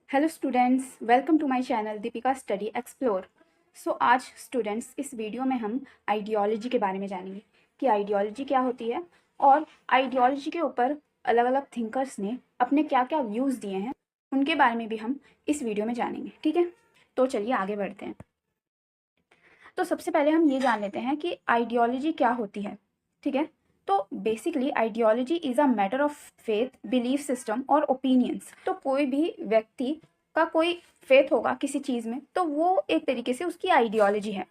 Hello students, welcome to my channel Deepika study explore. So आज students इस video में हम आइडियोलॉजी के बारे में जानेंगे कि आइडियोलॉजी क्या होती है और आइडियोलॉजी के ऊपर अलग अलग थिंकर्स ने अपने क्या क्या व्यूज़ दिए हैं उनके बारे में भी हम इस वीडियो में जानेंगे। ठीक है, तो चलिए आगे बढ़ते हैं। तो सबसे पहले हम ये जान लेते हैं कि आइडियोलॉजी क्या होती है। ठीक है, तो basically ideology is a matter of faith, belief system और ओपिनियंस। तो कोई भी व्यक्ति का कोई फेथ होगा किसी चीज़ में, तो वो एक तरीके से उसकी आइडियोलॉजी है।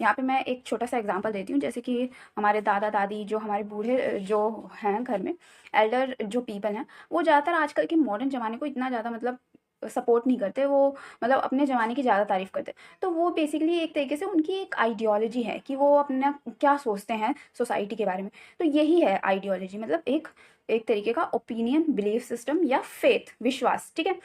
यहाँ पे मैं एक छोटा सा एग्जांपल देती हूँ, जैसे कि हमारे दादा दादी, जो हमारे बूढ़े जो हैं घर में, एल्डर जो पीपल हैं, वो ज़्यादातर आजकल के मॉडर्न ज़माने को इतना ज़्यादा मतलब सपोर्ट नहीं करते। वो मतलब अपने ज़माने की ज़्यादा तारीफ़ करते। तो वो बेसिकली एक तरीके से उनकी एक आइडियोलॉजी है कि वो अपना क्या सोचते हैं सोसाइटी के बारे में। तो यही है आइडियोलॉजी, मतलब एक एक तरीके का ओपिनियन, बिलीफ सिस्टम या फेथ, विश्वास। ठीक है,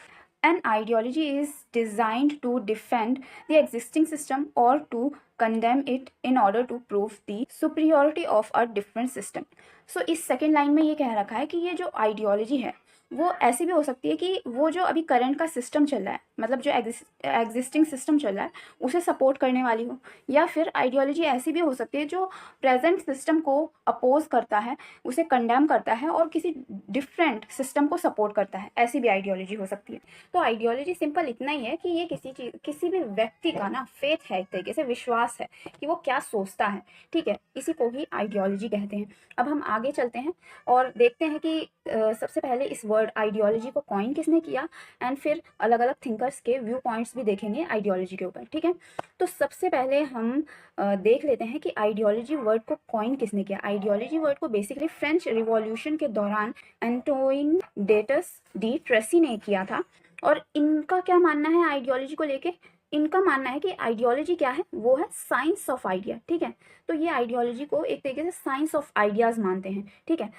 an ideology is designed to defend the existing system or to condemn it in order to prove the superiority of a different system. So इस सेकेंड लाइन में ये कह रखा है कि ये जो आइडियोलॉजी है वो ऐसी भी हो सकती है कि वो जो अभी करंट का सिस्टम चल रहा है, मतलब जो एग्जिस्टिंग सिस्टम चल रहा है, उसे सपोर्ट करने वाली हो, या फिर आइडियोलॉजी ऐसी भी हो सकती है जो प्रेजेंट सिस्टम को अपोज करता है, उसे कंडेम करता है और किसी डिफरेंट सिस्टम को सपोर्ट करता है। ऐसी भी आइडियोलॉजी हो सकती है। तो आइडियोलॉजी सिंपल इतना ही है कि ये किसी भी व्यक्ति का ना फेथ है, एक तरीके से विश्वास है कि वो क्या सोचता है। ठीक है, इसी को ही आइडियोलॉजी कहते हैं। अब हम आगे चलते हैं और देखते हैं कि सबसे पहले इस वर्ड आइडियोलॉजी को कॉइन किसने किया, एंड फिर अलग अलग थिंकर्स के व्यू पॉइंट्स भी देखेंगे आइडियोलॉजी के ऊपर। ठीक है, तो सबसे पहले हम देख लेते हैं कि आइडियोलॉजी वर्ड को कॉइन किसने किया। आइडियोलॉजी वर्ड को बेसिकली फ्रेंच रिवॉल्यूशन के दौरान एंटोइन डेटस डी ट्रेसी ने किया था। और इनका क्या मानना है आइडियोलॉजी को लेके? इनका मानना है कि आइडियोलॉजी क्या है, वो है साइंस ऑफ आइडिया। ठीक है, तो ये आइडियोलॉजी को एक तरीके से साइंस ऑफ आइडियाज मानते हैं। ठीक है,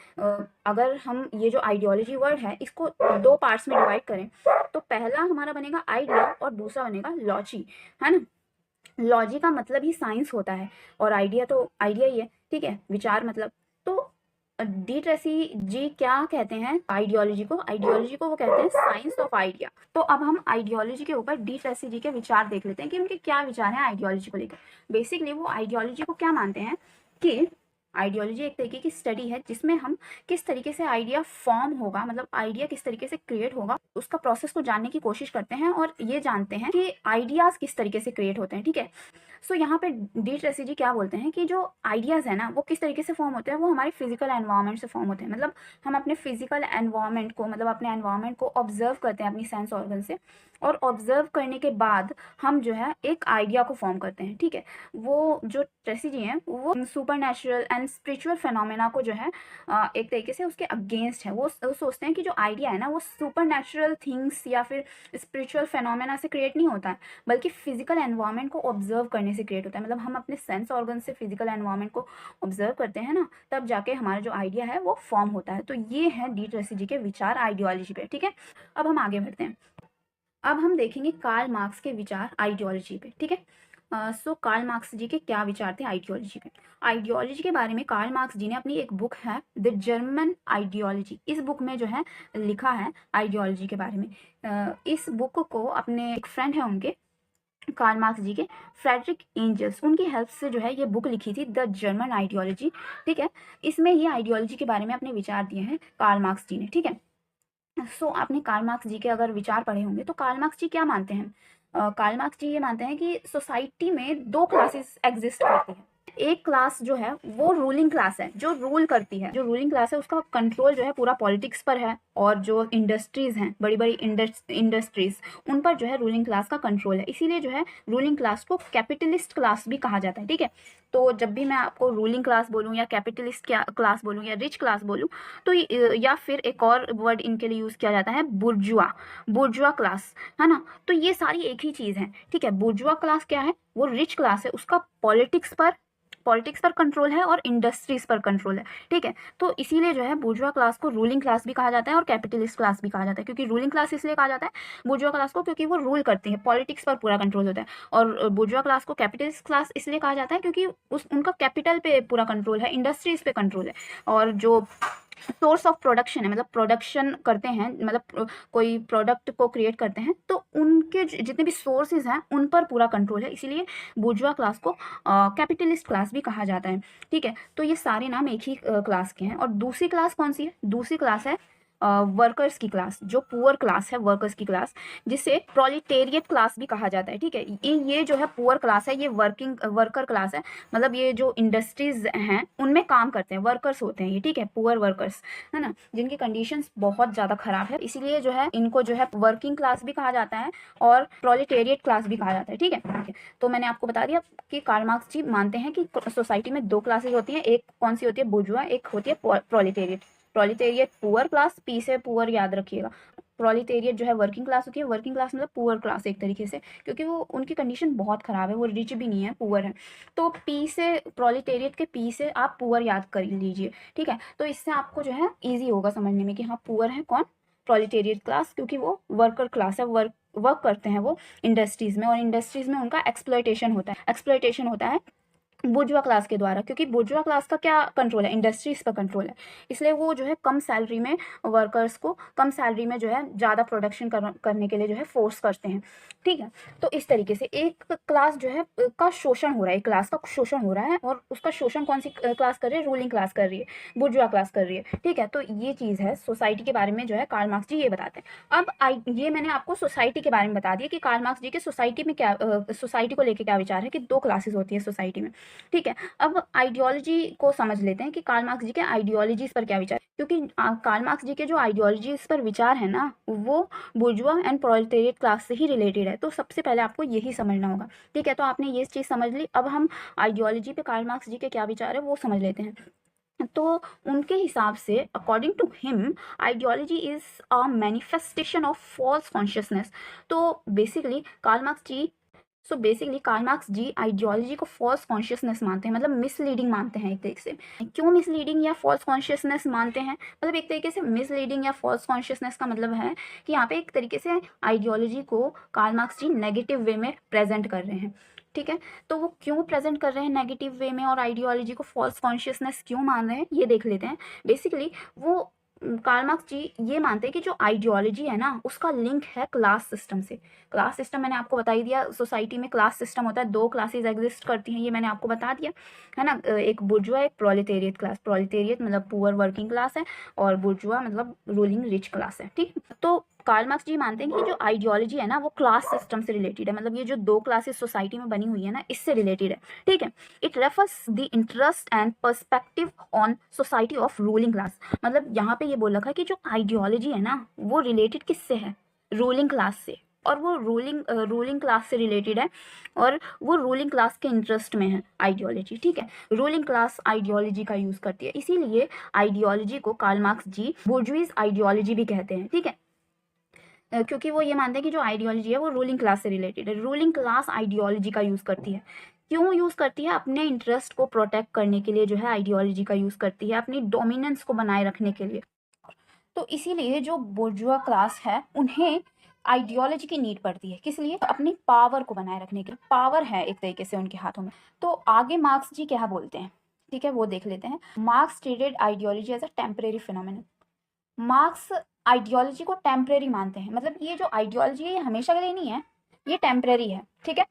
अगर हम ये जो आइडियोलॉजी वर्ड है इसको दो पार्ट्स में डिवाइड करें, तो पहला हमारा बनेगा आइडिया और दूसरा बनेगा लॉजी, है ना। लॉजी का मतलब ही साइंस होता है और आइडिया तो आइडिया ही है। ठीक है, विचार मतलब। तो डी ट्रेसी जी क्या कहते हैं आइडियोलॉजी को? आइडियोलॉजी को वो कहते हैं साइंस ऑफ आइडिया। तो अब हम आइडियोलॉजी के ऊपर डी ट्रेसी जी के विचार देख लेते हैं कि उनके क्या विचार हैं आइडियोलॉजी को लेकर। बेसिकली वो आइडियोलॉजी को क्या मानते हैं कि आइडियोलॉजी एक तरीके की स्टडी है जिसमें हम किस तरीके से आइडिया फॉर्म होगा, मतलब आइडिया किस तरीके से क्रिएट होगा, उसका प्रोसेस को जानने की कोशिश करते हैं और ये जानते हैं कि आइडियाज किस तरीके से क्रिएट होते हैं। ठीक है, सो यहाँ पे डी ट्रेसी जी क्या बोलते हैं कि जो आइडियाज़ है ना वो किस तरीके से फॉर्म होते हैं, वो हमारे फिजिकल एनवायरनमेंट से फॉर्म होते हैं। मतलब हम अपने फिजिकल एनवायरनमेंट को, मतलब अपने एनवायरनमेंट को ऑब्जर्व करते हैं अपनी सेंस ऑर्गन से, और ऑब्जर्व करने के बाद हम जो है एक आइडिया को फॉर्म करते हैं। ठीक है, वो जो ट्रेसी जी हैं वो super natural and spiritual phenomena को जो है एक तरीके से उसके अगेंस्ट है। वो सोचते हैं कि जो आइडिया है ना वो सुपर नेचुरल थिंग्स या फिर स्पिरिचुअल फेनोमेना से क्रिएट नहीं होता है, बल्कि फिजिकल एनवायरनमेंट को ऑब्जर्व करने से क्रिएट होता है। मतलब हम अपने सेंस ऑर्गन से फिजिकल एनवायरनमेंट को ऑब्जर्व करते हैं ना, तब जाके हमारा जो आइडिया है वो फॉर्म होता है। तो ये है डी ट्रेसी जी के विचार आइडियोलॉजी पे। ठीक है, अब हम आगे बढ़ते हैं। अब हम देखेंगे कार्ल मार्क्स के विचार आइडियोलॉजी पे। ठीक है, सो कार्ल मार्क्स जी के क्या विचार थे आइडियोलॉजी पे? आइडियोलॉजी के बारे में कार्ल मार्क्स जी ने अपनी एक बुक है द जर्मन आइडियोलॉजी, इस बुक में जो है लिखा है आइडियोलॉजी के बारे में। इस बुक को अपने एक फ्रेंड है उनके, कार्ल मार्क्स जी के, फ्रेडरिक एंजल्स, उनकी हेल्प से जो है ये बुक लिखी थी द जर्मन आइडियोलॉजी। ठीक है, इसमें ये आइडियोलॉजी के बारे में अपने विचार दिए हैं कार्ल मार्क्स जी ने। ठीक है, सो आपने कार्ल मार्क्स जी के अगर विचार पढ़े होंगे तो कार्ल मार्क्स जी क्या मानते हैं? कार्ल मार्क्स जी ये मानते हैं कि सोसाइटी में दो क्लासेस एग्जिस्ट करती हैं। एक क्लास जो है वो रूलिंग क्लास है, जो रूल करती है। जो रूलिंग क्लास है उसका कंट्रोल जो है पूरा पॉलिटिक्स पर है, और जो इंडस्ट्रीज हैं, बड़ी बड़ी इंडस्ट्रीज, उन पर जो है रूलिंग क्लास का कंट्रोल है। इसीलिए जो है रूलिंग क्लास को कैपिटलिस्ट क्लास भी कहा जाता है। ठीक है, तो जब भी मैं आपको रूलिंग क्लास बोलूँ या कैपिटलिस्ट क्लास बोलूँ या रिच क्लास बोलूँ, तो या फिर एक और वर्ड इनके लिए यूज़ किया जाता है बुर्जुआ, बुर्जुआ क्लास, है ना। तो ये सारी एक ही चीज़ है। ठीक है, बुर्जुआ क्लास क्या है? वो रिच क्लास है, उसका पॉलिटिक्स पर कंट्रोल है और इंडस्ट्रीज पर कंट्रोल है। ठीक है, तो इसीलिए जो है बुर्जुआ क्लास को रूलिंग क्लास भी कहा जाता है और कैपिटलिस्ट क्लास भी कहा जाता है। क्योंकि रूलिंग क्लास इसलिए कहा जाता है बुर्जुआ क्लास को क्योंकि वो रूल करती है, पॉलिटिक्स पर पूरा कंट्रोल होता है। और बुर्जुआ क्लास को कैपिटलिस्ट क्लास इसलिए कहा जाता है क्योंकि उनका कैपिटल पे पूरा कंट्रोल है, इंडस्ट्रीज पे कंट्रोल है, और जो सोर्स ऑफ प्रोडक्शन है, मतलब प्रोडक्शन करते हैं, मतलब कोई प्रोडक्ट को क्रिएट करते हैं, तो उनके जितने भी सोर्सेज हैं उन पर पूरा कंट्रोल है, इसीलिए बुर्जुआ क्लास को कैपिटलिस्ट क्लास भी कहा जाता है। ठीक है, तो ये सारे नाम एक ही क्लास के हैं। और दूसरी क्लास कौन सी है? दूसरी क्लास है वर्कर्स की क्लास, जो पुअर क्लास है, वर्कर्स की क्लास, जिसे प्रोलिटेरिएट क्लास भी कहा जाता है। ठीक है, ये जो है पुअर क्लास है, ये वर्कर क्लास है, मतलब ये जो इंडस्ट्रीज हैं उनमें काम करते हैं, वर्कर्स होते हैं ये। ठीक है, पुअर वर्कर्स है ना, जिनकी कंडीशंस बहुत ज़्यादा खराब है, इसीलिए जो है इनको जो है वर्किंग क्लास भी कहा जाता है और प्रोलिटेरिएट क्लास भी कहा जाता है। ठीक है, तो मैंने आपको बता दिया कि कार्ल मार्क्स जी मानते हैं कि सोसाइटी में दो क्लासेस होती हैं, एक कौन सी होती है? बुर्जुआ, एक होती है proletariat. Proletariat poor class, P से पुअर याद रखिएगा। प्रोलिटेरिएट जो है वर्किंग क्लास होती है, वर्किंग क्लास मतलब पुअर क्लास एक तरीके से, क्योंकि वो उनकी कंडीशन बहुत ख़राब है, वो रिच भी नहीं है, पुअर है। तो पी से, प्रोलिटेरिएट के पी से आप पुअर याद कर लीजिए। ठीक है, तो इससे आपको जो है ईजी होगा समझने में कि हाँ पुअर है कौन? प्रोलिटेरिएट क्लास, क्योंकि वो वर्कर क्लास है, वर्क करते हैं वो इंडस्ट्रीज़ में, और इंडस्ट्रीज़ में उनका एक्सप्लॉयटेशन होता है बुर्जुआ क्लास के द्वारा, क्योंकि बुर्जुआ क्लास का क्या कंट्रोल है? इंडस्ट्रीज पर कंट्रोल है, इसलिए वो जो है कम सैलरी में वर्कर्स को कम सैलरी में जो है ज़्यादा प्रोडक्शन करने के लिए जो है फोर्स करते हैं। ठीक है, तो इस तरीके से एक क्लास जो है का शोषण हो रहा है, एक क्लास का शोषण हो रहा है, और उसका शोषण कौन सी क्लास कर रही है? रूलिंग क्लास कर रही है, बुर्जुआ क्लास कर रही है। ठीक है, तो ये चीज़ है सोसाइटी के बारे में जो है कार्ल मार्क्स जी ये बताते हैं। अब ये मैंने आपको सोसाइटी के बारे में बता दिया कि कार्ल मार्क्स जी के सोसाइटी में क्या, सोसाइटी को लेकर क्या विचार है, कि दो क्लासेस होती है सोसाइटी में। ठीक है, अब आइडियोलॉजी को समझ लेते हैं कि कार्ल मार्क्स जी के आइडियोलॉजीज पर क्या विचार, क्योंकि कार्ल मार्क्स जी के जो आइडियोलॉजीज पर विचार है ना, वो बुर्जुआ एंड प्रोलेटेरिएट क्लास से ही रिलेटेड है। तो सबसे पहले आपको यही समझना होगा। ठीक है, तो आपने ये चीज़ समझ ली, अब हम आइडियोलॉजी पे कार्ल मार्क्स जी के क्या विचार है वो समझ लेते हैं। तो उनके हिसाब से, according to him, ideology is a manifestation of false consciousness. तो basically Karl Marx ji ideology को फॉल्स कॉन्शियसनेस मानते हैं, मतलब मिसलीडिंग मानते हैं एक तरीके से। क्यों मिसलीडिंग या फॉल्स कॉन्शियसनेस मानते हैं? मतलब एक तरीके से मिसलीडिंग या फॉल्स कॉन्शियसनेस का मतलब है कि यहाँ पे एक तरीके से आइडियोलॉजी को कार्ल मार्क्स जी नेगेटिव वे में प्रेजेंट कर रहे हैं। ठीक है, तो वो क्यों प्रेजेंट कर रहे हैं नेगेटिव वे में, और आइडियोलॉजी को फॉल्स कॉन्शियसनेस क्यों मान रहे हैं, ये देख लेते हैं। बेसिकली वो कार्ल मार्क्स जी ये मानते हैं कि जो आइडियोलॉजी है ना, उसका लिंक है क्लास सिस्टम से। क्लास सिस्टम मैंने आपको बता ही दिया, सोसाइटी में क्लास सिस्टम होता है, दो क्लासेस एग्जिस्ट करती हैं, ये मैंने आपको बता दिया है ना, एक बुर्जुआ, एक प्रोलेटेरिएट क्लास। प्रोलेटेरिएट मतलब पुअर वर्किंग क्लास है, और बुर्जुआ मतलब रूलिंग रिच क्लास है। ठीक, तो कार्ल मार्क्स जी मानते हैं कि जो आइडियोलॉजी है ना, वो क्लास सिस्टम से रिलेटेड है, मतलब ये जो दो क्लासेस सोसाइटी में बनी हुई है ना, इससे रिलेटेड है। ठीक है, it refers the interest and perspective on society of ruling class. मतलब यहाँ पे ये बोल रखा है कि जो आइडियोलॉजी है ना, वो रिलेटेड किससे है? रूलिंग क्लास से, और वो रूलिंग क्लास से रिलेटेड है, और वो रूलिंग क्लास के इंटरेस्ट में है आइडियोलॉजी। ठीक है, रूलिंग क्लास आइडियोलॉजी का यूज करती है, इसीलिए आइडियोलॉजी को कार्ल मार्क्स जी बुर्जुइज आइडियोलॉजी भी कहते हैं। ठीक है, क्योंकि वो ये मानते हैं कि जो आइडियोलॉजी है वो रूलिंग क्लास से रिलेटेड है। रूलिंग क्लास आइडियोलॉजी का यूज करती है, क्यों यूज करती है? अपने इंटरेस्ट को प्रोटेक्ट करने के लिए जो है आइडियोलॉजी का यूज करती है, अपनी डोमिनेंस को बनाए रखने के लिए। तो इसीलिए जो बुर्जुआ क्लास है उन्हें आइडियोलॉजी की नीड पड़ती है, किस लिए? तो अपनी पावर को बनाए रखने के लिए, पावर है एक तरीके से उनके हाथों में। तो आगे मार्क्स जी क्या बोलते हैं, ठीक है, वो देख लेते हैं। Marx treated ideology as a temporary phenomenon. Marx ideology को टेम्परेरी मानते हैं, मतलब ये जो आइडियोलॉजी है ये हमेशा के लिए नहीं है, ये टेम्परेरी है। ठीक है,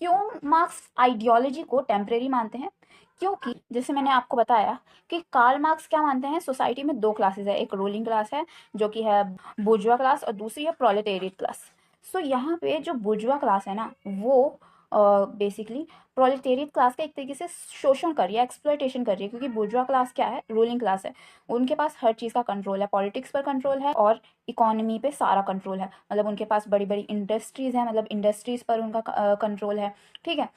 क्यों मार्क्स आइडियोलॉजी को टेम्परेरी मानते हैं? क्योंकि जैसे मैंने आपको बताया कि कार्ल मार्क्स क्या मानते हैं, सोसाइटी में दो क्लासेस है, एक रूलिंग क्लास है जो कि है बुर्जुआ क्लास, और दूसरी है प्रोलेटेरिएट क्लास। सो यहाँ पे जो बुर्जुआ क्लास है ना, वो बेसिकली प्रोलेटेरिएट क्लास का एक तरीके से शोषण कर रही है, एक्सप्लॉयटेशन कर रही है, क्योंकि बुर्जुआ क्लास क्या है? रूलिंग क्लास है, उनके पास हर चीज़ का कंट्रोल है, पॉलिटिक्स पर कंट्रोल है और इकोनॉमी पे सारा कंट्रोल है, मतलब उनके पास बड़ी बड़ी इंडस्ट्रीज़ हैं, मतलब इंडस्ट्रीज़ पर उनका कंट्रोल है। ठीक है,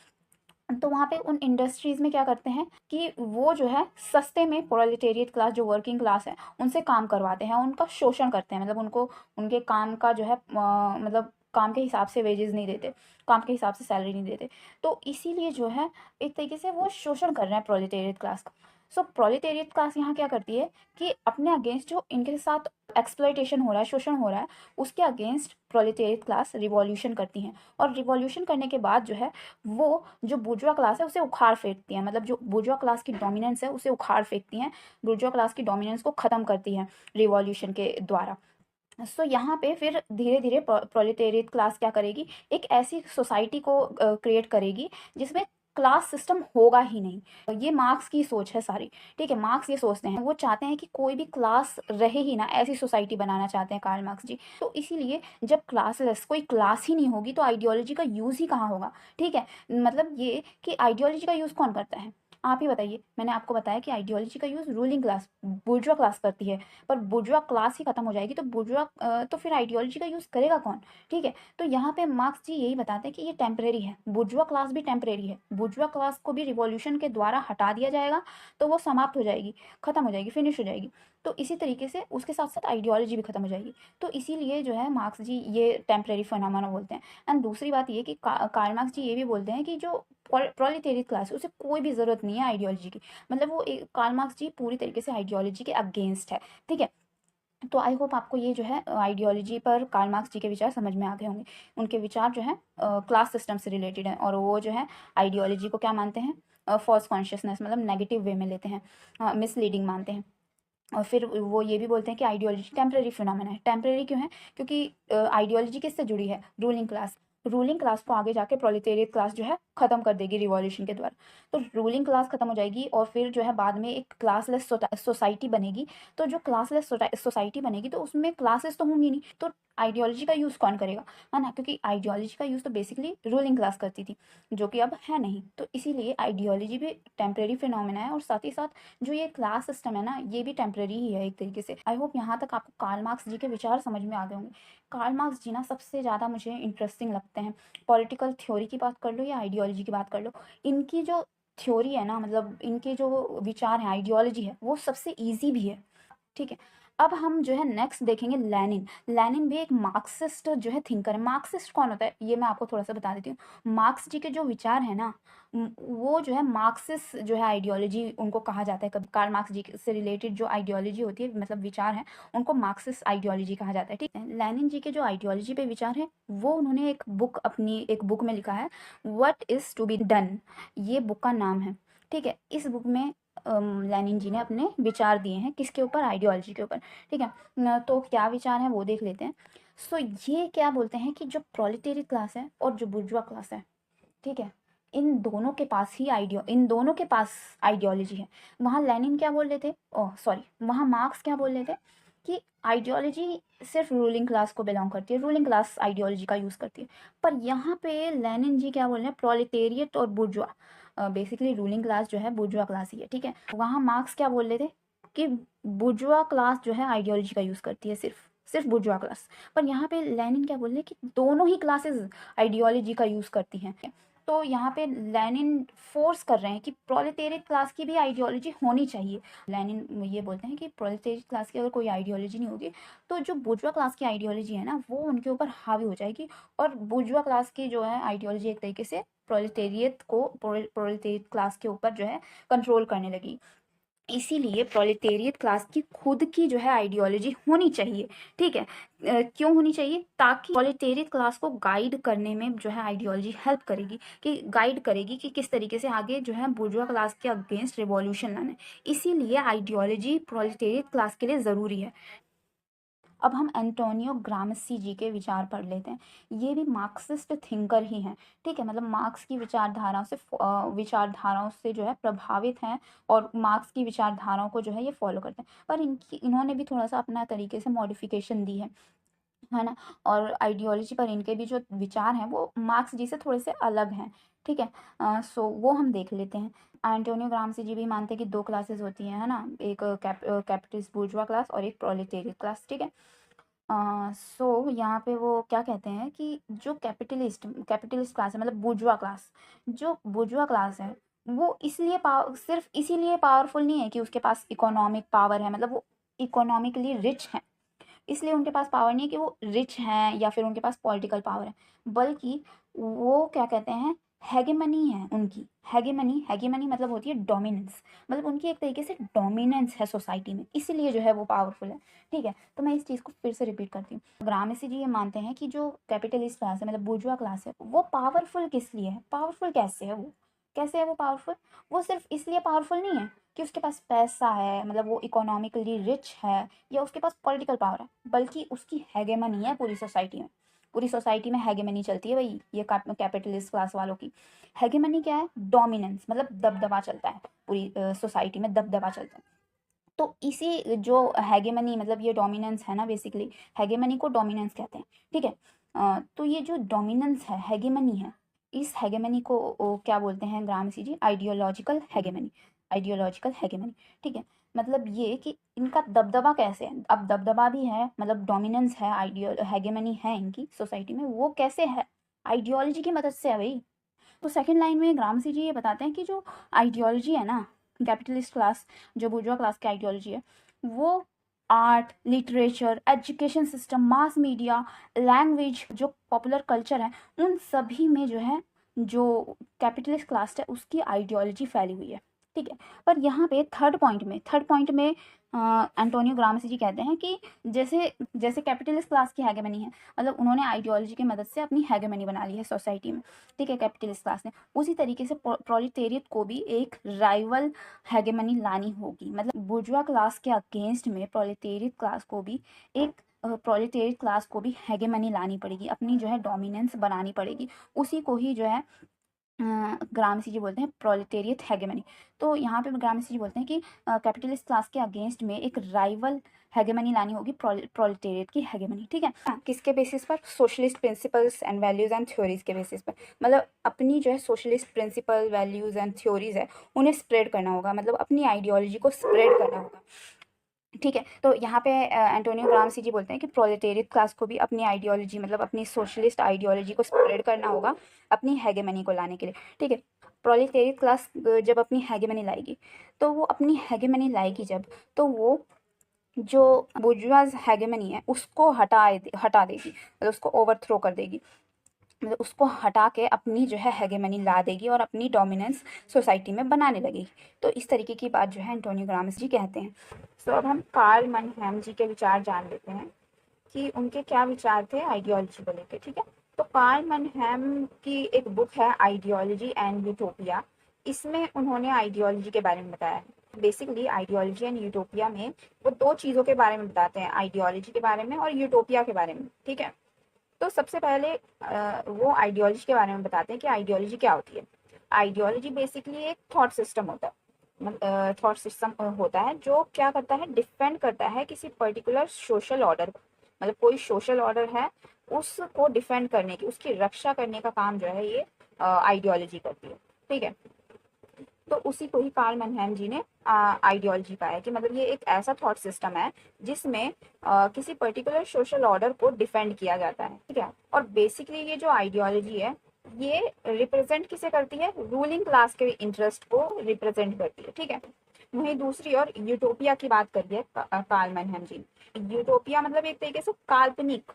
तो वहाँ पे उन इंडस्ट्रीज़ में क्या करते हैं कि वो जो है सस्ते में प्रोलेटेरिएट क्लास, जो वर्किंग क्लास है, उनसे काम करवाते हैं, उनका शोषण करते हैं, मतलब उनको उनके काम का जो है मतलब काम के हिसाब से वेजेस नहीं देते, काम के हिसाब से सैलरी नहीं देते। तो इसीलिए जो है एक तरीके से वो शोषण कर रहे हैं प्रोलेटेरिएट क्लास का। सो प्रोलेटेरियट क्लास यहाँ क्या करती है कि अपने अगेंस्ट जो इनके साथ एक्सप्लॉयटेशन हो रहा है, शोषण हो रहा है, उसके अगेंस्ट प्रोलेटेरियट क्लास रिवॉल्यूशन करती हैं, और रिवॉल्यूशन करने के बाद जो है वो जो बुर्जुआ क्लास है उसे उखाड़ फेंकती हैं, मतलब जो बुर्जुआ क्लास की डोमिनेंस है उसे उखाड़ फेंकती हैं, बुर्जुआ क्लास की डोमिनेंस को ख़त्म करती हैं रिवॉल्यूशन के द्वारा। सो यहाँ पे फिर धीरे धीरे प्रोलेटेरियट क्लास क्या करेगी, एक ऐसी सोसाइटी को क्रिएट करेगी जिसमें क्लास सिस्टम होगा ही नहीं। ये मार्क्स की सोच है सारी, ठीक है। मार्क्स ये सोचते हैं, वो चाहते हैं कि कोई भी क्लास रहे ही ना, ऐसी सोसाइटी बनाना चाहते हैं कार्ल मार्क्स जी। तो इसीलिए जब क्लासलेस कोई क्लास ही नहीं होगी तो आइडियोलॉजी का यूज़ ही कहाँ होगा, ठीक है। मतलब ये कि आइडियोलॉजी का यूज़ कौन करता है, आप ही बताइए। मैंने आपको बताया कि आइडियोलॉजी का यूज़ रूलिंग क्लास, बुर्जुआ क्लास करती है, पर बुर्जुआ क्लास ही खत्म हो जाएगी तो बुर्जुआ तो फिर आइडियोलॉजी का यूज़ करेगा कौन, ठीक है। तो यहाँ पे मार्क्स जी यही बताते हैं कि ये टेम्परेरी है, बुर्जुआ क्लास भी टेम्परेरी है, बुर्जुआ क्लास को भी रिवॉल्यूशन के द्वारा हटा दिया जाएगा तो वो समाप्त हो जाएगी, खत्म हो जाएगी, फिनिश हो जाएगी। तो इसी तरीके से उसके साथ साथ आइडियोलॉजी भी खत्म हो जाएगी। तो इसीलिए जो है मार्क्स जी ये टेम्परेरी फिनोमेना बोलते हैं। एंड दूसरी बात ये कि कार्ल मार्क्स जी ये भी बोलते हैं कि जो प्रोलेटेरियट क्लास है उसे कोई भी ज़रूरत नहीं है आइडियोलॉजी की, मतलब वो कार्ल मार्क्स जी पूरी तरीके से आइडियोलॉजी के अगेंस्ट है, ठीक है। तो आई होप आपको ये जो है आइडियोलॉजी पर कार्ल मार्क्स जी के विचार समझ में आ गए होंगे। उनके विचार जो है क्लास सिस्टम से रिलेटेड है, और वो जो है आइडियोलॉजी को क्या मानते हैं, फॉल्स कॉन्शियसनेस, मतलब नेगेटिव वे में लेते हैं, मिसलीडिंग मानते हैं। और फिर वो ये भी बोलते हैं कि आइडियोलॉजी टेम्परेरी फिनोमेना है। टेम्परेरी क्यों है, क्योंकि आइडियोलॉजी किससे जुड़ी है, रूलिंग क्लास। रूलिंग क्लास को आगे जाके प्रोलेटेरियट क्लास जो है खत्म कर देगी रिवॉल्यूशन के द्वारा। तो रूलिंग क्लास खत्म हो जाएगी और फिर जो है बाद में एक क्लासलेस सोसाइटी बनेगी। तो जो क्लासलेस सोसाइटी बनेगी तो उसमें क्लासेस तो होंगी नहीं, तो आइडियोलॉजी का यूज़ कौन करेगा, है ना, क्योंकि आइडियोलॉजी का यूज़ तो बेसिकली रूलिंग क्लास करती थी, जो कि अब है नहीं। तो इसीलिए आइडियोलॉजी भी टेम्परेरी फिनोमेना है, और साथ ही साथ जो ये क्लास सिस्टम है ना, ये भी टेम्परेरी ही है एक तरीके से। आई होप यहाँ तक आपको कार्ल मार्क्स जी के विचार समझ में आ गए होंगे। कार्ल मार्क्स जी ना सबसे ज़्यादा मुझे इंटरेस्टिंग लगते हैं, पॉलिटिकल थ्योरी की बात कर लो या आइडियोलॉजी की बात कर लो, इनकी जो थ्योरी है ना, मतलब इनके जो विचार हैं, आइडियोलॉजी है, वो सबसे ईजी भी है, ठीक है। अब हम जो है नेक्स्ट देखेंगे लेनिन। लेनिन भी एक मार्क्सिस्ट जो है थिंकर है। मार्क्सिस्ट कौन होता है ये मैं आपको थोड़ा सा बता देती हूँ। मार्क्स जी के जो विचार है ना, वो जो है मार्क्सिस्ट जो है आइडियोलॉजी उनको कहा जाता है। कभी कार्ल मार्क्स जी से रिलेटेड जो आइडियोलॉजी होती है, मतलब विचार है, उनको मार्क्सिस्ट आइडियोलॉजी कहा जाता है, ठीक है। लेनिन जी के जो आइडियोलॉजी पे विचार है वो उन्होंने एक बुक में लिखा है, what is to be done, ये बुक का नाम है, ठीक है। इस बुक में लेनिन जी ने अपने विचार दिए हैं, किसके ऊपर, आइडियोलॉजी के ऊपर, ठीक है। तो क्या विचार है वो देख लेते हैं। सो ये क्या बोलते हैं कि जो प्रोलेटेरियट क्लास है और जो बुर्जुआ क्लास है, ठीक है, इन दोनों के पास आइडियोलॉजी है। वहाँ लेनिन क्या बोल रहे थे, ओह सॉरी, वहाँ मार्क्स क्या बोल रहे थे कि आइडियोलॉजी सिर्फ रूलिंग क्लास को बिलोंग करती है, रूलिंग क्लास आइडियोलॉजी का यूज़ करती है। पर यहाँ पे लेनिन जी क्या बोल रहे हैं, प्रोलेटेरियट और बुर्जुआ, बेसिकली रूलिंग क्लास जो है बुर्जुआ क्लास ही है, ठीक है। वहाँ मार्क्स क्या बोल रहे थे कि बुर्जुआ क्लास जो है आइडियोलॉजी का यूज़ करती है, सिर्फ सिर्फ बुर्जुआ क्लास। पर यहाँ पे लेनिन क्या बोल रहे हैं कि दोनों ही क्लासेस आइडियोलॉजी का यूज़ करती हैं। तो यहाँ पे लेनिन फोर्स कर रहे हैं कि प्रोलेटेरियट क्लास की भी आइडियोलॉजी होनी चाहिए। लेनिन ये बोलते हैं कि प्रोलेटेरियट क्लास की अगर कोई आइडियोलॉजी नहीं होगी तो जो बुर्जुआ क्लास की आइडियोलॉजी है ना, वो उनके ऊपर हावी हो जाएगी, और बुर्जुआ क्लास की जो है आइडियोलॉजी एक तरीके से प्रोलेटेरियट क्लास के ऊपर जो है कंट्रोल करने लगी। इसीलिए प्रोलेटेरियट क्लास की खुद की जो है आइडियोलॉजी होनी चाहिए, ठीक है। क्यों होनी चाहिए, ताकि प्रोलेटेरियट क्लास को गाइड करने में जो है आइडियोलॉजी हेल्प करेगी, कि गाइड करेगी कि किस तरीके से आगे जो है बुर्जुआ क्लास के अगेंस्ट रिवॉल्यूशन लाना है। इसीलिए आइडियोलॉजी प्रोलेटेरियट क्लास के लिए ज़रूरी है। अब हम एंटोनियो ग्रामसी जी के विचार पढ़ लेते हैं। ये भी मार्क्सिस्ट थिंकर ही हैं, ठीक है, मतलब मार्क्स की विचारधाराओं से जो है प्रभावित हैं, और मार्क्स की विचारधाराओं को जो है ये फॉलो करते हैं। पर इन्होंने भी थोड़ा सा अपना तरीके से मॉडिफिकेशन दी है ना। और आइडियोलॉजी पर इनके भी जो विचार हैं वो मार्क्स जी से थोड़े से अलग हैं, ठीक है। सो वो हम देख लेते हैं। एंटोनियो ग्रामसी जी भी मानते हैं कि दो क्लासेस होती हैं, है ना, एक कैपिटलिस्ट बुर्जुआ क्लास और एक प्रोलेटेरियट क्लास, ठीक है। सो यहाँ पे वो क्या कहते हैं कि जो कैपिटलिस्ट क्लास है, मतलब बुर्जुआ क्लास, जो बुर्जुआ क्लास है वो सिर्फ इसीलिए पावरफुल नहीं है कि उसके पास इकोनॉमिक पावर है, मतलब वो इकोनॉमिकली रिच है, इसलिए उनके पास पावर नहीं है कि वो रिच हैं, या फिर उनके पास पॉलिटिकल पावर है, बल्कि वो क्या कहते हैं हैगेमनी है उनकी। हैगेमनी मतलब होती है डोमिनेंस, मतलब उनकी एक तरीके से डोमिनेंस है सोसाइटी में, इसीलिए जो है वो पावरफुल है। ठीक है, तो मैं इस चीज़ को फिर से रिपीट करती हूँ। ग्रामसी जी ये मानते हैं कि जो कैपिटलिस्ट क्लास है, मतलब बुर्जुआ क्लास है, वो पावरफुल किस लिए है, पावरफुल कैसे है वो, कैसे है वो पावरफुल? वो सिर्फ इसलिए पावरफुल नहीं है कि उसके पास पैसा है, मतलब वो इकोनॉमिकली रिच है, या उसके पास पॉलिटिकल पावर है, बल्कि उसकी हैगेमनी है पूरी सोसाइटी में। पूरी सोसाइटी में हैगेमनी चलती है भाई, ये कैपिटलिस्ट क्लास वालों की। हैगेमनी क्या है? डोमिनेंस, मतलब दबदबा चलता है पूरी सोसाइटी में, दबदबा चलता है। तो इसी जो हैगेमनी, मतलब ये डोमिनेंस है ना, बेसिकली हैगेमनी को डोमिनेंस कहते हैं। ठीक है, तो ये जो डोमिनेंस है, हैगेमनी है, इस हैगेमनी को क्या बोलते हैं ग्रामसी जी? आइडियोलॉजिकल हैगेमनी। आइडियोलॉजिकल हैगेमनी। ठीक है, मतलब ये कि इनका दबदबा कैसे है, अब दबदबा भी है, मतलब डोमिनेंस है, आइडियो हैगेमनी है इनकी सोसाइटी में, वो कैसे है? आइडियोलॉजी की मदद से है भाई। तो सेकंड लाइन में ग्रामसी जी ये बताते हैं कि जो आइडियोलॉजी है ना, कैपिटलिस्ट क्लास, जो बुर्जुआ क्लास की आइडियोलॉजी है, वो art, literature, education system, mass media, language, जो पॉपुलर कल्चर है, उन सभी में जो है, जो कैपिटलिस्ट क्लास है उसकी आइडियोलॉजी फैली हुई है। ठीक है, पर यहाँ पे थर्ड पॉइंट में एंटोनियो ग्रामसी जी कहते हैं कि जैसे जैसे कैपिटलिस्ट क्लास की हैगेमनी है, मतलब उन्होंने आइडियोलॉजी की मदद से अपनी हैगेमनी बना ली है सोसाइटी में। ठीक है, कैपिटलिस्ट क्लास ने, उसी तरीके से प्रोलिटेरियट को भी एक राइवल हैगेमनी लानी होगी, मतलब बुर्जुआ क्लास के अगेंस्ट में प्रोलिटेरियट क्लास को भी एक प्रोलिटेरियट क्लास को भी हैगेमनी लानी पड़ेगी, अपनी जो है डोमिनेंस बनानी पड़ेगी। उसी को ही जो है ग्रामसी जी बोलते हैं प्रोलिटेरियट हैगेमनी। तो यहाँ पे ग्रामसी जी बोलते हैं कि कैपिटलिस्ट क्लास के अगेंस्ट में एक राइवल हैगेमनी लानी होगी, प्रोलिटेरियट की हैगेमनी। ठीक है, किसके बेसिस पर? Socialist principles and values and theories के बेसिस पर, मतलब अपनी जो है socialist principle, values and theories है, उन्हें स्प्रेड करना होगा, मतलब अपनी आइडियोलॉजी को स्प्रेड करना होगा। ठीक है, तो यहाँ पे एंटोनियो ग्रामसी जी बोलते हैं कि प्रोलेटेरियट क्लास को भी अपनी आइडियोलॉजी, मतलब अपनी सोशलिस्ट आइडियोलॉजी को स्प्रेड करना होगा अपनी हैगेमनी को लाने के लिए। ठीक है, प्रोलेटेरियट क्लास जब अपनी हैगेमनी लाएगी, तो वो अपनी हैगेमनी लाएगी जब, तो वो जो बुर्जुआज हैगेमनी है उसको हटा देगी, मतलब उसको ओवरथ्रो कर देगी, मतलब उसको हटा के अपनी जो है हैगेमनी ला देगी और अपनी डोमिनेंस सोसाइटी में बनाने लगेगी। तो इस तरीके की बात जो है एंटोनियो ग्रामसी जी कहते हैं। सो अब हम कार्ल मनहैम जी के विचार जान लेते हैं कि उनके क्या विचार थे आइडियोलॉजी को लेकर। ठीक है, तो कार्ल मनहैम की एक बुक है आइडियोलॉजी एंड यूटोपिया, इसमें उन्होंने आइडियोलॉजी के बारे में बताया है। बेसिकली आइडियोलॉजी एंड यूटोपिया में वो दो चीज़ों के बारे में बताते हैं, आइडियोलॉजी के बारे में और यूटोपिया के बारे में। ठीक है, तो सबसे पहले वो आइडियोलॉजी के बारे में बताते हैं कि आइडियोलॉजी क्या होती है। आइडियोलॉजी बेसिकली एक थॉट सिस्टम होता है, थॉट सिस्टम होता है जो क्या करता है, डिफेंड करता है किसी पर्टिकुलर सोशल ऑर्डर को, मतलब कोई सोशल ऑर्डर है उसको डिफेंड करने की, उसकी रक्षा करने का काम जो है ये आइडियोलॉजी करती है। ठीक है, तो उसी को ही कार्ल मनहैम जी ने आइडियोलॉजी पाया कि मतलब ये एक ऐसा थॉट सिस्टम है जिसमें किसी पर्टिकुलर सोशल ऑर्डर को डिफेंड किया जाता है। ठीक है, और बेसिकली ये जो आइडियोलॉजी है ये रिप्रेजेंट किसे करती है? रूलिंग क्लास के इंटरेस्ट को रिप्रेजेंट करती है। ठीक है, वहीं दूसरी ओर यूटोपिया की बात करी है कार्ल मनहैम जी ने। यूटोपिया मतलब एक तरीके से काल्पनिक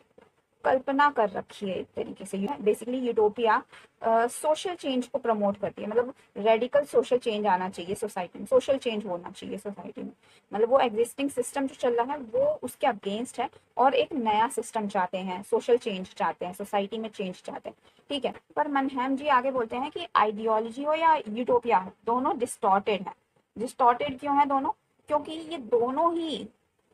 कल्पना कर रखी है एक तरीके से। बेसिकली यूटोपिया सोशल चेंज को प्रमोट करती है, मतलब रेडिकल सोशल चेंज आना चाहिए सोसाइटी में, सोशल चेंज होना चाहिए सोसाइटी में, मतलब वो एग्जिस्टिंग सिस्टम जो चल रहा है वो उसके अगेंस्ट है और एक नया सिस्टम चाहते हैं, सोशल चेंज चाहते हैं, सोसाइटी में चेंज चाहते हैं। ठीक है, पर मनहैम जी आगे बोलते हैं कि आइडियोलॉजी हो या यूटोपिया हो, दोनों डिस्टॉर्टेड है। डिस्टॉर्टेड क्यों है दोनों? क्योंकि ये दोनों ही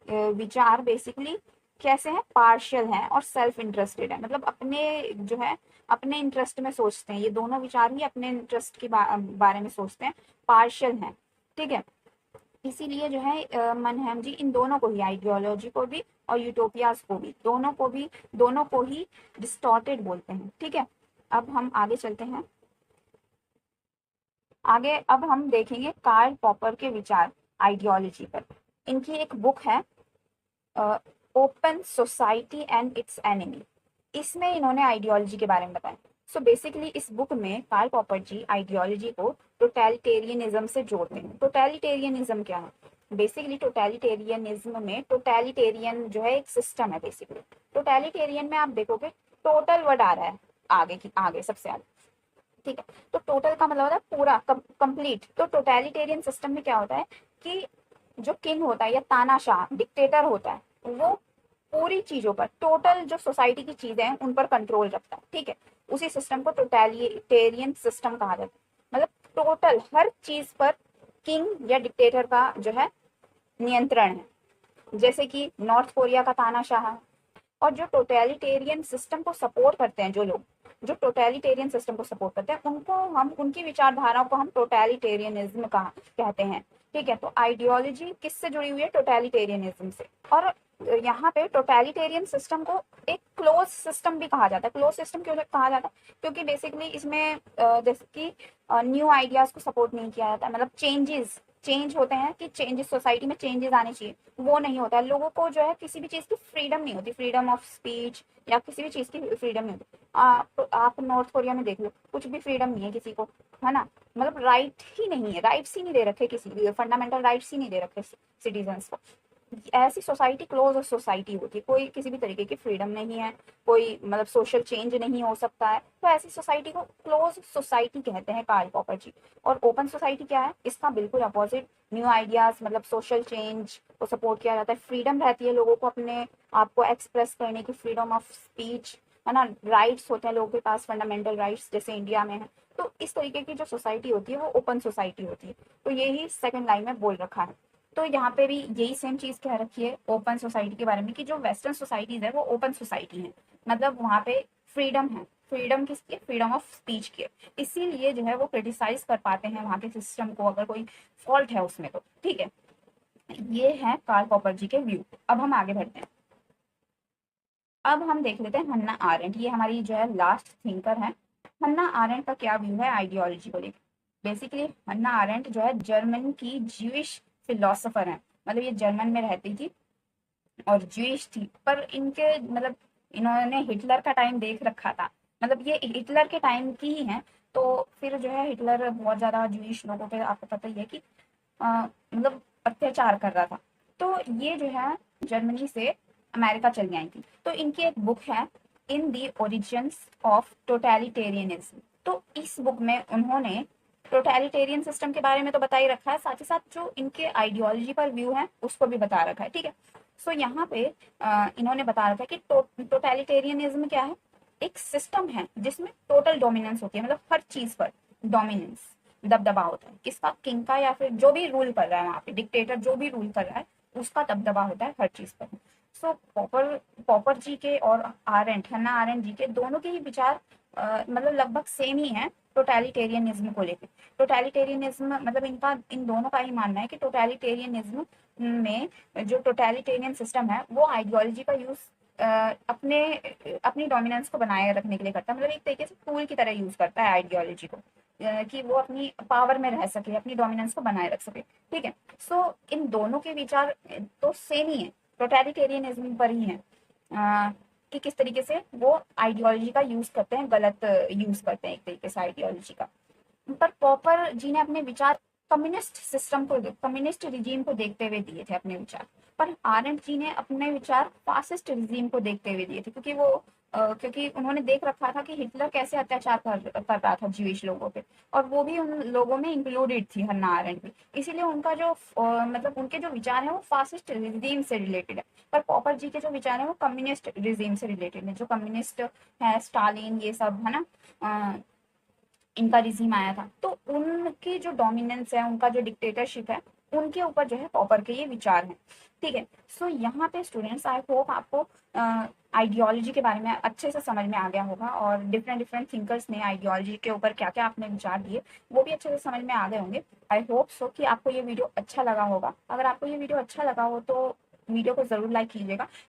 विचार बेसिकली कैसे हैं? पार्शियल हैं और सेल्फ इंटरेस्टेड है, मतलब अपने जो है अपने इंटरेस्ट में सोचते हैं। ये दोनों विचार ही अपने इंटरेस्ट के बारे में सोचते हैं, पार्शियल हैं। ठीक है, इसीलिए जो है मनहैम जी इन दोनों को ही, आइडियोलॉजी को भी और यूटोपियाज को भी, दोनों को ही डिस्टॉर्टेड बोलते हैं। ठीक है, अब हम आगे चलते हैं। आगे अब हम देखेंगे कार्ल पॉपर के विचार आइडियोलॉजी पर। इनकी एक बुक है open society and it's enemy, इसमें इन्होंने आइडियोलॉजी के बारे में बताया। सो बेसिकली इस बुक में कार्ल पॉपर जी आइडियोलॉजी को टोटैलिटेरियनिज्म से जोड़ते हैं। टोटैलिटेरियनिज्म क्या है? बेसिकली टोटैलिटेरियनिज्म में, टोटैलिटेरियन जो है एक सिस्टम है बेसिकली। टोटैलिटेरियन में आप देखोगे टोटल वर्ड आ रहा है आगे सबसे आगे, ठीक है। तो टोटल का मतलब होता है पूरा, कंप्लीट। तो टोटलिटेरियन सिस्टम में क्या होता है कि जो किंग होता है या तानाशाह डिक्टेटर होता है, वो पूरी चीजों पर, टोटल जो सोसाइटी की चीजें हैं उन पर कंट्रोल रखता है। ठीक है, उसी सिस्टम को टोटलिटेरियन सिस्टम कहा जाता है। मतलब टोटल हर चीज पर किंग या डिक्टेटर का जो है नियंत्रण है। जैसे कि नॉर्थ कोरिया का तानाशाह है। और जो टोटलिटेरियन सिस्टम को सपोर्ट करते हैं, जो लोग जो टोटलिटेरियन सिस्टम को सपोर्ट करते हैं, उनको हम, उनकी विचारधाराओं को हम टोटलिटेरियनिज्म कहा कहते हैं। ठीक है, तो आइडियोलॉजी किससे जुड़ी हुई है? टोटलिटेरियनिज्म से। और यहाँ पे टोटलिटेरियन सिस्टम को एक क्लोज सिस्टम भी कहा जाता है। क्लोज सिस्टम क्यों कहा जाता है? क्योंकि बेसिकली इसमें जैसे कि न्यू आइडियाज को सपोर्ट नहीं किया जाता है। मतलब चेंज होते हैं कि चेंजेस, सोसाइटी में चेंजेस आने चाहिए, वो नहीं होता है। लोगों को जो है किसी भी चीज की फ्रीडम नहीं होती, फ्रीडम ऑफ स्पीच या किसी भी चीज की फ्रीडम नहीं होती। आप नॉर्थ कोरिया में देख लो, कुछ भी फ्रीडम नहीं है किसी को, है ना। मतलब राइट ही नहीं है, राइट्स ही नहीं दे रखे, किसी फंडामेंटल राइट्स ही नहीं दे रखे सिटीजन्स को। ऐसी सोसाइटी क्लोज सोसाइटी होती है, कोई किसी भी तरीके की फ्रीडम नहीं है, कोई मतलब सोशल चेंज नहीं हो सकता है, तो ऐसी सोसाइटी को क्लोज सोसाइटी कहते हैं कार्ल पॉपर जी। और ओपन सोसाइटी क्या है? इसका बिल्कुल अपोजिट। न्यू आइडियाज, मतलब सोशल चेंज को सपोर्ट किया जाता है, फ्रीडम रहती है लोगों को अपने आप को एक्सप्रेस करने की, फ्रीडम ऑफ स्पीच, है ना। राइट्स होते हैं लोगों के पास, फंडामेंटल राइट्स जैसे इंडिया में है। तो इस तरीके की जो सोसाइटी होती है वो ओपन सोसाइटी होती है। तो यही सेकंड लाइन में बोल रखा है। तो यहाँ पे भी यही सेम चीज कह रखी है ओपन सोसाइटी के बारे में, कि जो वेस्टर्न सोसाइटीज है वो ओपन सोसाइटी है। मतलब वहाँ पे फ्रीडम है। फ्रीडम किसकी? फ्रीडम ऑफ स्पीच की। इसीलिए जो है वो क्रिटिसाइज कर पाते हैं वहाँ के सिस्टम को, अगर कोई फॉल्ट है उसमें तो। ठीक है, ये है कार्ल पॉपर जी के व्यू। अब हम आगे बढ़ते हैं। अब हम देख लेते हैं हन्ना आरेंट। ये हमारी जो है लास्ट थिंकर है। हन्ना आरेंट का क्या व्यू है आइडियोलॉजी को लेकर? बेसिकली हन्ना आरेंट जो है जर्मन की ज्यूइश फिलोसोफर है। मतलब ये जर्मन में रहती थी और ज्यूइश थी, पर इनके मतलब इन्होंने हिटलर का टाइम देख रखा था। मतलब ये हिटलर के टाइम की ही है। तो फिर जो है हिटलर बहुत ज्यादा ज्यूइश लोगों पे, आपको पता ही है कि मतलब अत्याचार कर रहा था। तो ये जो है जर्मनी से अमेरिका चली आई थी। तो इनकी एक बुक है, इन दी ओरिजिन्स ऑफ टोटलिटेरियनिज्म। तो इस बुक में उन्होंने टोटलिटेरियन सिस्टम के बारे में तो बता ही रखा है, साथ ही साथ जो इनके आइडियोलॉजी पर व्यू है उसको भी बता रखा है। ठीक है, सो यहाँ पे इन्होंने बता रखा है कि टोटलिटेरियनिज्म क्या है? एक सिस्टम है जिसमें टोटल डोमिनेंस होती है। मतलब हर चीज पर डोमिनेंस, दबदबा होता है। किसका? किंग का, या फिर जो भी रूल कर रहा है वहां पे, डिक्टेटर जो भी रूल कर रहा है उसका दबदबा होता है हर चीज पर। सो पॉपर पॉपर जी के और आरेंट, हन्ना आरेंट जी के दोनों के ही विचार मतलब लगभग सेम ही है टोटलिटेरियनिज्म को लेकर। टोटलिटेरियनिज्म मतलब इनका, इन दोनों का ही मानना है कि टोटलिटेरियनिज्म में जो टोटलिटेरियन सिस्टम है वो आइडियोलॉजी का यूज अपने अपनी डोमिनेंस को बनाए रखने के लिए करता है। मतलब एक तरीके से टूल की तरह यूज करता है आइडियोलॉजी को, कि वो अपनी पावर में रह सके, अपनी डोमिनेंस को बनाए रख सके। ठीक है, सो इन दोनों के विचार तो सेम ही है, टोटलिटेरियनिज्म पर ही है। कि किस तरीके से वो आइडियोलॉजी का यूज करते हैं, गलत यूज करते हैं एक तरीके से आइडियोलॉजी का। पर पॉपर जी ने अपने विचार कम्युनिस्ट सिस्टम को, कम्युनिस्ट रिजीम को देखते हुए दिए थे अपने विचार। पर आरेंट जी ने अपने विचार फासिस्ट रिजीम को देखते हुए दिए थे, क्योंकि वो क्योंकि उन्होंने देख रखा था कि हिटलर कैसे अत्याचार कर रहा था ज्यूइश लोगों पे, और वो भी उन लोगों में इंक्लूडेड थी, हन्ना आरेंट भी। इसीलिए उनका जो मतलब उनके जो विचार है वो फासिस्ट रिजीम से रिलेटेड है। पर पॉपर जी के जो विचार है वो कम्युनिस्ट रिजीम से रिलेटेड है। जो कम्युनिस्ट है, स्टालिन, ये सब है ना, इनका रिजीम आया था, तो उनकी जो डोमिनेंस है, उनका जो डिक्टेटरशिप है, उनके ऊपर जो है पॉपर के ये विचार हैं। ठीक है, सो यहाँ पे स्टूडेंट्स, आई होप आपको आइडियोलॉजी के बारे में अच्छे से समझ में आ गया होगा, और डिफरेंट डिफरेंट थिंकर्स ने आइडियोलॉजी के ऊपर क्या क्या अपने विचार दिए वो भी अच्छे से समझ में आ गए होंगे। आई होप सो कि आपको ये वीडियो अच्छा लगा होगा। अगर आपको ये वीडियो अच्छा लगा हो तो वीडियो को जरूर लाइक कीजिएगा।